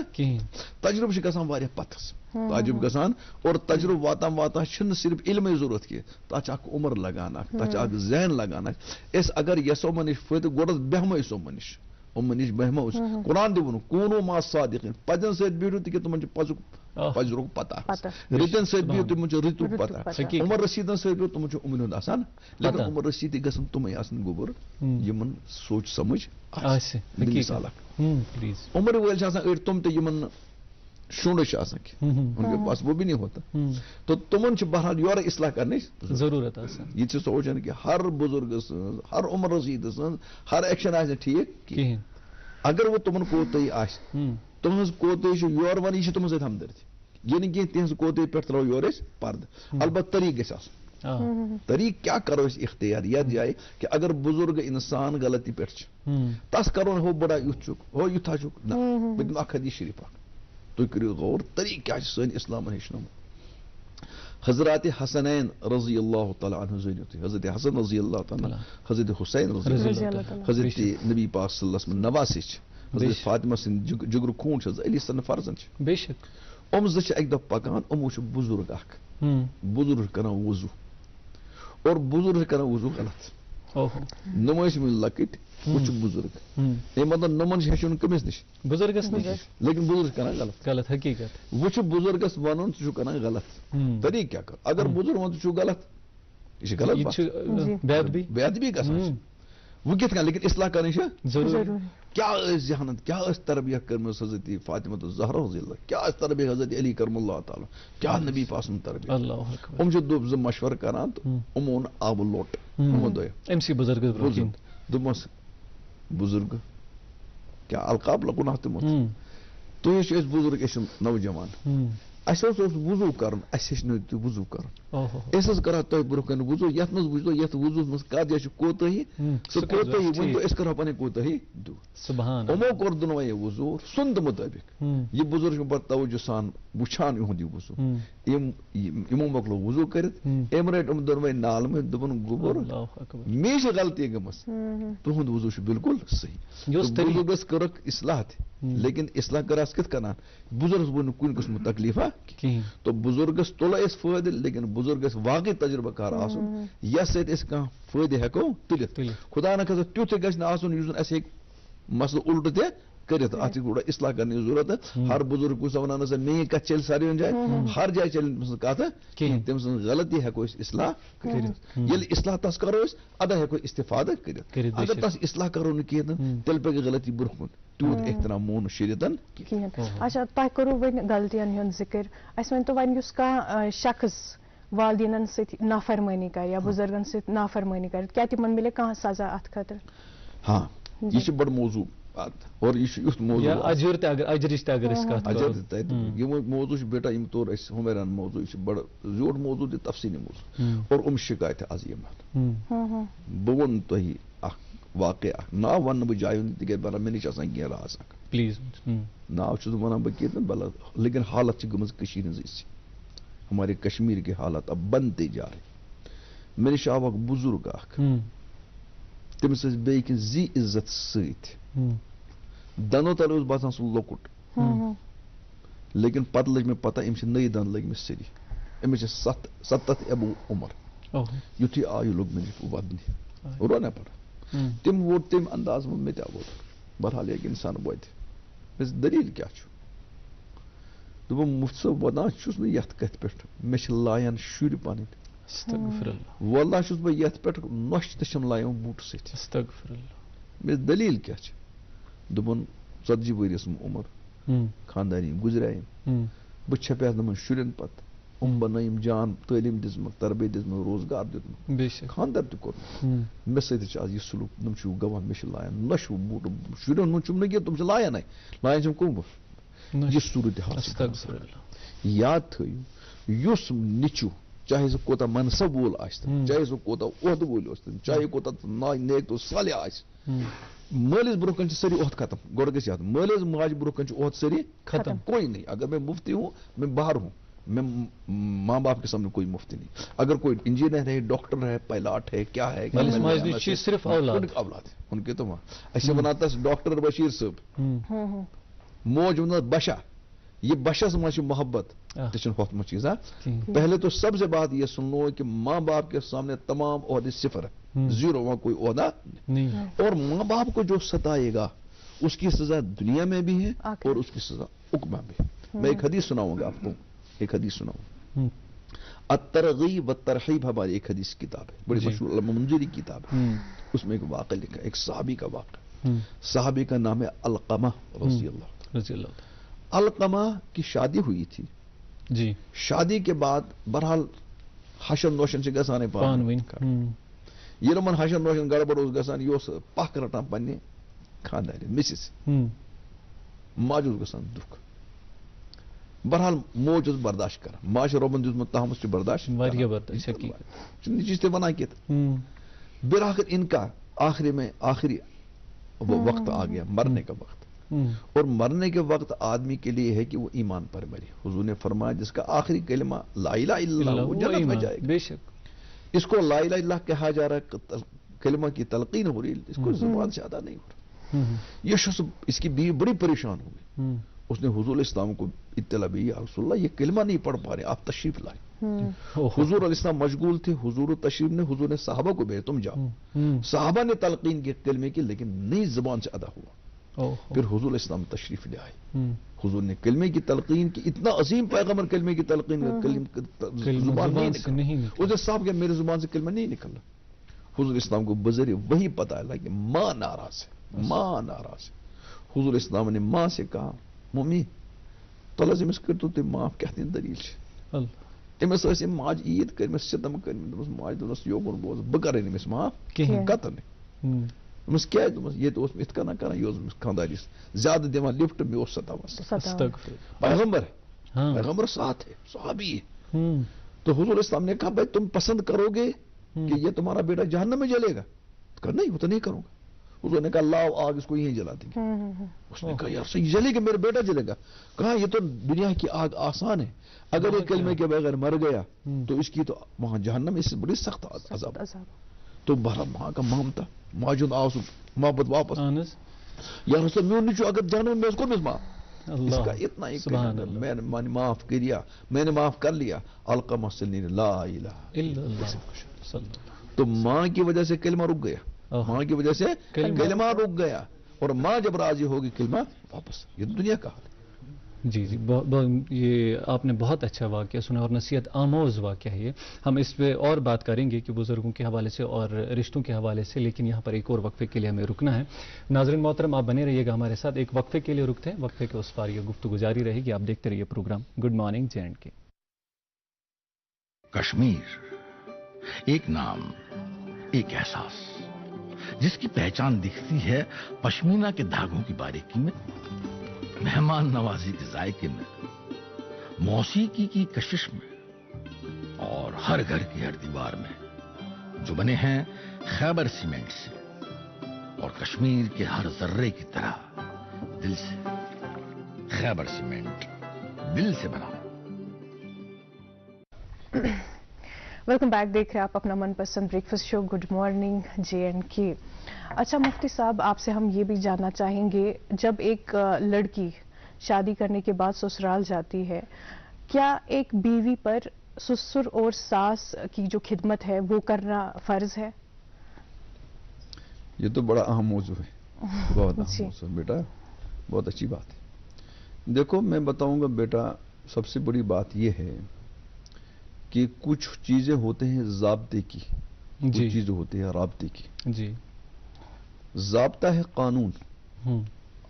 تجربہٕ چھُ گژھان واریاہ پتھس تعجب گژھان اور تجربہٕ واتان واتان چھُنہٕ صرف علمٕے ضروٗرت کینٛہہ تتھ چھِ اکھ عمر لگان اکھ تتھ چھِ اکھ ذہن لگان اکھ أسۍ اگر یژھو یِمن نِش فٲیدٕ گۄڈٕ بیٚہمو أسۍ یِمن نِش بیٚہمو أسۍ قرآن تہِ ووٚنُکھ کوٗنوٗ ما صادقیٖن پزٮ۪ن سۭتۍ بیٖٹھِو تِکیٛازِ تِمن چھُ پزرُک پتہ رٕتٮ۪ن سۭتۍ بِہِو تِمن چھُ رٕتیُک پتہ عمر رشیٖدن سۭتۍ بِہِو تِمن چھُ عمرِ ہُنٛد آسان لیکن عمر رشیٖد تہِ گژھن تِمے آسٕنۍ گوٚبُر یِمن سونٛچ سمجھ آسہِ مثال اکھ عمر وٲلۍ چھِ آسان أڑۍ تِم تہِ یِمن نہٕ شونڈ چھُ آسان کینٛہہ ان کے پاس وہ بھی نہیں ہوتا تو تِمن چھِ بہرحال یورٕ اصلاح کرنٕچ ضروٗرت آسان یہِ چھِ سونچان کہِ ہر بُزرگ سٕنٛز ہر عمر رشیٖد سٕنٛز ہر ایکشن آسہِ نہٕ ٹھیٖک کِہیٖنۍ اگر وۄنۍ تِمن کوتٲہی آسہِ تُہنٛز کوتٲہی چھِ یورٕ وَنٕنۍ یہِ چھِ تِمن سۭتۍ ہمدردی یہِ نہٕ کینٛہہ تِہنٛز کوتٲہی پٮ۪ٹھ ترٛاوو یورٕ أسۍ پردٕ البتہ طریٖقہٕ گژھِ آسُن طریٖقہٕ کیٛاہ کرو أسۍ اختیار یتھ جایہِ کہِ اگر بُزرگ انسان غلطی پٮ۪ٹھ چھِ تس کرو نہٕ ہُہ بڑا یُتھ چھُکھ ہُہ یُتھا چھُکھ نہ بہٕ دِمہٕ اکھ حدیٖث شریٖف اکھ تُہۍ کٔرِو غور طریٖقہٕ کیٛاہ چھِ سٲنۍ اِسلامن ہیٚچھنومُت حضرات حسنین رضی اللہ تعالیٰ عنہ زٲنِو تُہۍ حضرت حسن رضی اللہ تعالیٰ حضرت حسین رضی اللہ حضرت نبی پاک صلی اللہ علیہ وسلم نواسے چھِ حضرت فاطمہ سٕنٛدۍ جگرٕ خوٗن چھِ علی سٕنٛدۍ فرزن چھِ بے شک یِم زٕ چھِ اکہِ دۄہ پکان یِمو چھُ بُزرگ اکھ بُزرگ کران وضوٗ اور بُزرگ کران وضوٗ غلط نۄم ٲسۍ وُنہِ لۄکٕٹۍ وہ چھُ بُزرگ اَمہِ مطلب نۄمن چھُ ہیٚچھُن کٔمِس نِش بُزرگس نِش لیکن بُزرگ کران غلط حقیٖقت وۄنۍ چھُ بُزرگس ونُن ژٕ چھُکھ کران غلط طریٖقہٕ کیٛاہ کر اگر بُزرگ وَن ژٕ چھُکھ غلط یہِ چھِ غلط بے ادبی گژھان وۄنۍ کِتھ کٔنۍ لیکن اصلاح کرٕنۍ چھِ ضروٗری کیٛاہ ٲسۍ ذہنن کیٛاہ ٲسۍ تربیت کٔرمٕژ حضرت فاطمہ زہرا رضی اللہ کیٛاہ ٲسۍ تربیت حضرت علی کرم اللہ تعالیٰ کیٛاہ نبی پاک سُنٛد تربیت یِم چھِ زٕ مشورٕ کران تہٕ یِمو اوٚن آبہٕ لوٹہٕ یِمو دۄیو دوٚپمس بُزرگ کیٛاہ القاب لگوٚو نا تِمو تُہۍ حظ چھِ أسۍ بُزرگ أسۍ چھِ نوجوان اَسہِ حظ اوس وضوٗ کرُن اَسہِ ہیٚچھنٲیِو تُہۍ وضوٗ کرُن أسۍ حظ کرو تۄہہِ برونٛہہ کَنہِ وضوٗ یتھ منٛز وٕچھتو یتھ وضوٗہس منٛز کتھ جایہِ چھِ کوتٲہی سُہ کوتٲہی ؤنۍتو أسۍ کرہو پنٕنۍ کوتٲہی دوٗر یِمو کوٚر دۄنوَے وضوٗ سُنٛد مُطٲبق یہِ بُزرگ چھُ پتہٕ توجہ سان وٕچھان یِہُنٛد یہِ وضوٗ یِمو مۄکلو وضوٗ کٔرِتھ أمۍ رٔٹۍ یِم دۄنوَے نالہٕ مٔتھۍ دوٚپُن گوٚبُر مے چھِ غلطی گٔمٕژ تُہُنٛد وضوٗ چھُ بِلکُل صحیح بُزرگس کٔرٕکھ اصلاح تہِ لیکن اصلاح کٔرہس کِتھ کٔنۍ بُزرگس گوٚو نہٕ کُنہِ قٕسمُک تکلیٖفا کِہیٖنۍ تو بُزرگس تُلو أسۍ فٲیدٕ لیکن بُزرگ گژھِ واقعی تجربہٕ کار آسُن یتھ سۭتۍ أسۍ کانٛہہ فٲیدٕ ہٮ۪کو تُلِتھ خدا نہ خٲطرٕ تیُتھ تہِ گژھِ نہٕ آسُن یُس زن اَسہِ ہیٚکہِ مسلہٕ اُلٹہٕ تہِ کٔرِتھ اتھ چھِ تھوڑا اصلاح کرنٕچ ضروٗرت ہر بُزرگ کُس ونان ہسا میٲنۍ کتھ چلہِ ساروِین جاین ہر جایہِ چلہِ تٔمۍ سٕنٛز کتھ کِہیٖنۍ تٔمۍ سٕنٛز غلطی ہٮ۪کو أسۍ اصلاح کٔرِتھ ییٚلہِ اصلاح تس کرو أسۍ ادا ہٮ۪کو استفادٕ کٔرِتھ اگر تس اصلاح کرو نہٕ کِہیٖنۍ نہٕ تیٚلہِ پکہِ غلطی برونٛہہ کُن تیوٗت احترام مون نہٕ شریعتن کِہیٖنۍ اچھا تۄہہِ کوٚروٕ وۄنۍ غلطین ہُنٛد ذِکر اَسہِ ؤنۍتو وۄنۍ یُس کانٛہہ شخص والدیٖنن سۭتۍ نافرمٲنی کرِ یا بُزرگن سۭتۍ نافرمٲنی کرِ کیٛاہ تِمن مِلہِ کانٛہہ سزا اتھ خٲطرٕ ہاں یہِ چھُ بڑٕ موضوٗع اور یہِ چھُ یُتھ موضوٗع یِمو موضوٗع چھُ بیٹا یِم توٚر اَسہِ ہُمیران موضوٗع یہِ چھُ بڑٕ زیوٗٹھ موضوٗع تہِ تفصیٖلی موضوٗع اور شِکایتہِ از یِمن بہٕ وَنہٕ تۄہہِ اکھ واقعہ اکھ ناو وَنہٕ بہٕ جایہِ ہُنٛد تِکیٛازِ بہرحال مےٚ نِش آسان کینٛہہ راز اکھ پلیٖز ناو چھُس نہٕ وَنان بہٕ کینٛہہ لیکن حالت چھِ گٔمٕژ کٔشیٖرِ ہٕنٛز یِژھ ہمارے کشمیٖر کی حالت اب بنتے جا رہے مےٚ نِش آو اکھ بُزرگ اکھ تٔمِس ٲسۍ بیٚیہِ کینٛہہ زی عزت سۭتۍ دنٛدو تل اوس باسان سُہ لۄکُٹ لیکن پتہٕ لٔج مےٚ پتہ أمِس چھِ نٔے دنٛد لٔگۍ مٕتۍ سٲری أمِس چھِ 70 ایبو عمر یُتھُے آو یہِ لوٚگ مےٚ نِش وَدنہِ رونا پڑا تِم ووت تَمہِ انداز منٛز مےٚ تہِ آو ووت بہرحال ییٚکہِ اِنسان واتہِ مےٚ دوٚپُس دٔلیٖل کیٛاہ چھُ دوٚپُن مُفتہٕ صٲب ودان چھُس نہٕ یتھ کتھِ پٮ۪ٹھ مےٚ چھِ لایان شُرۍ پنٕنۍ واللہ چھُس بہٕ یتھ پٮ۪ٹھ نۄشہِ تہِ چھِم لایان بوٗٹہٕ سۭتۍ مےٚ دٔلیٖل کیٛاہ چھِ دوپن 40 ؤریس عمر خاندانی گزرے بہ چھپیس نمن شرین پت بنائم جان تعلیم دزمت تربیت دزمت روزگار دیت خاندر تہ کور مے سۭتۍ آز یہ سلوک نم چھو گواہ مے لایان نشو بوٹ شرین ہن چھم نہ تم لایان لایان چھم کم یہ صورت حال یاد تھیو اس نچو چاہے سہ کوتا منصب وول آستن چاہے سہ کوتا عہد وول آستن چاہے کوتا نیک تو صالح آس مالس برو کن ساری عہد ختم گوڑ گژھِ یاد مالس ماج برو کن عہد ساری ختم کوئی نہیں اگر میں مفتی ہوں میں باہر ہوں میں ماں باپ کے سامنے کوئی مفتی نہیں اگر کوئی انجینئر ہے ڈاکٹر ہے پائلٹ ہے کیا ہے صرف اولاد ہے ان کے تو وہاں ایسے بناتا ڈاکٹر بشیر صاحب موج ونہ بشا یہ بشس مجھ محبت ہوت چیز ہے پہلے تو سب سے بات یہ سن لو کہ ماں باپ کے سامنے تمام عہدے صفر ہے زیرو وہاں کوئی عہدہ نہیں اور ماں باپ کو جو ستائے گا اس کی سزا دنیا میں بھی ہے اور اس کی سزا عقبہ بھی. میں ایک حدیث سناؤں گا آپ کو, ایک حدیث سناؤں. الترغیب والترہیب ہماری ایک حدیث کتاب ہے, بڑی مشہور علامہ منذری کتاب ہے. اس میں ایک واقعہ لکھا ہے, ایک صحابی کا واقعہ. صحابی کا نام ہے علقمہ رضی اللہ. علقمہ کی شادی ہوئی تھی جی. شادی کے بعد بہرحال حشن روشن سے گژھان پان یہ من حشن روشن گڑبڑ اس گژھان, یہ پکھ رٹان پنہ خاندان مسز ماج گژھان دکھ. بہرحال موج برداشت کر, ماج ربن دیتمت تاہم اس برداشت چیز تھے بنا کے. بالآخر ان کا آخری وقت آ گیا, مرنے کا وقت. اور مرنے کے وقت آدمی کے لیے ہے کہ وہ ایمان پر مرے. حضور نے فرمایا جس کا آخری کلمہ لا الہ الا اللہ وہ جنت میں جائے گا. بے شک اس کو لا الہ الا اللہ کہا جا رہا ہے, کلمہ کی تلقین ہو رہی ہے, اس کو زبان سے ادا نہیں ہو رہا. یہ شخص, اس کی بیوی بڑی پریشان ہو گئی. اس نے حضور اسلام کو اطلاع دی, یا رسول اللہ یہ کلمہ نہیں پڑھ پا رہے, آپ تشریف لائیں. حضور علیہ السلام مشغول تھے, حضور تشریف نے حضور نے صحابہ کو بھیجا تم جاؤ. صحابہ نے تلقین کی کلمے کی, لیکن نئی زبان سے ادا ہوا. پھر حضور اسلام تشریف لے آئے. حضور نے کلمے کی تلقین کی, اتنا عظیم پیغمبر کلمے کی تلقین زبان نہیں, اس نے صاحب کہ میرے زبان سے کلمہ نہیں نکل رہا. حضور اسلام کو بذریعہ وہی پتہ ہے کہ ماں ناراض ہے, ماں ناراض ہے. حضور اسلام نے ماں سے کہا, ممی تلس امس کرتو تھی معاف کہتے دلیل امس ماج عید کر ستم کر ماج دس یوکن بوز بہ کر امس معاف قطن امس کیا یہ تو ات کنا کران, یہ خانداری زیادہ دِوان لفٹ, مے ستاوان. پیغمبر پیغمبر ساتھ ہے, صحابی ہے. تو حضور اسلام نے کہا بھائی تم پسند کرو گے کہ یہ تمہارا بیٹا جہنم میں جلے گا؟ کہا نہیں, وہ تو نہیں کروں گا. حضور نے کہا لاؤ آگ, اس کو یہیں جلا دیں گے. اس نے کہا یار صحیح جلے گا, میرا بیٹا جلے گا. کہا یہ تو دنیا کی آگ آسان ہے, اگر یہ کلمے کے بغیر مر گیا تو اس کی تو وہاں جہنم اس سے بڑی سخت عذاب. تو بہرحال وہاں کا مامتا ماجد آس محبت واپس, یا رسول میون نیچو اگر جہنم میں اس کو معاف, اس کا اتنا ہی میں نے معاف کیا, میں نے معاف کر لیا. علقمہ صلی لا الہ الا اللہ. تو ماں کی وجہ سے کلمہ رک گیا, ماں کی وجہ سے کلمہ رک گیا, اور ماں جب راضی ہوگی کلمہ واپس. یہ دنیا کا حال ہے. جی جی, یہ آپ نے بہت اچھا واقعہ سنا اور نصیحت آموز واقعہ ہے. ہم اس پہ اور بات کریں گے کہ بزرگوں کے حوالے سے اور رشتوں کے حوالے سے, لیکن یہاں پر ایک اور وقفے کے لیے ہمیں رکنا ہے. ناظرین محترم آپ بنے رہیے گا ہمارے ساتھ, ایک وقفے کے لیے رکتے ہیں, وقفے کے اس پار یہ گفتگو جاری رہے گی. آپ دیکھتے رہیے programme good morning J&K. Kashmir ایک نام, ایک احساس جس کی پہچان دکھتی ہے پشمینہ کے دھاگوں کی باریکی میں, مہمان نوازی کے ذائقے میں, موسیقی کی کشش میں, اور ہر گھر کی ہر دیوار میں, جو بنے ہیں خیبر سیمنٹ سے, اور کشمیر کے ہر ذرے کی طرح دل سے. خیبر سیمنٹ, دل سے بنا. ویلکم بیک, دیکھ رہے ہیں آپ اپنا من پسند بریکفاسٹ شو گڈ مارننگ J&K. اچھا مفتی صاحب, آپ سے ہم یہ بھی جاننا چاہیں گے, جب ایک لڑکی شادی کرنے کے بعد سسرال جاتی ہے, کیا ایک بیوی پر سسر اور ساس کی جو خدمت ہے وہ کرنا فرض ہے؟ یہ تو بڑا اہم موضوع ہے, بہت اہم موضوع ہے بیٹا, بہت اچھی بات ہے. دیکھو میں بتاؤں گا بیٹا, سب سے بڑی بات یہ ہے کہ کچھ چیزیں ہوتے ہیں ضابطے کی, کچھ چیزیں ہوتی ہیں رابطے کی. جی, ضابطہ ہے قانون,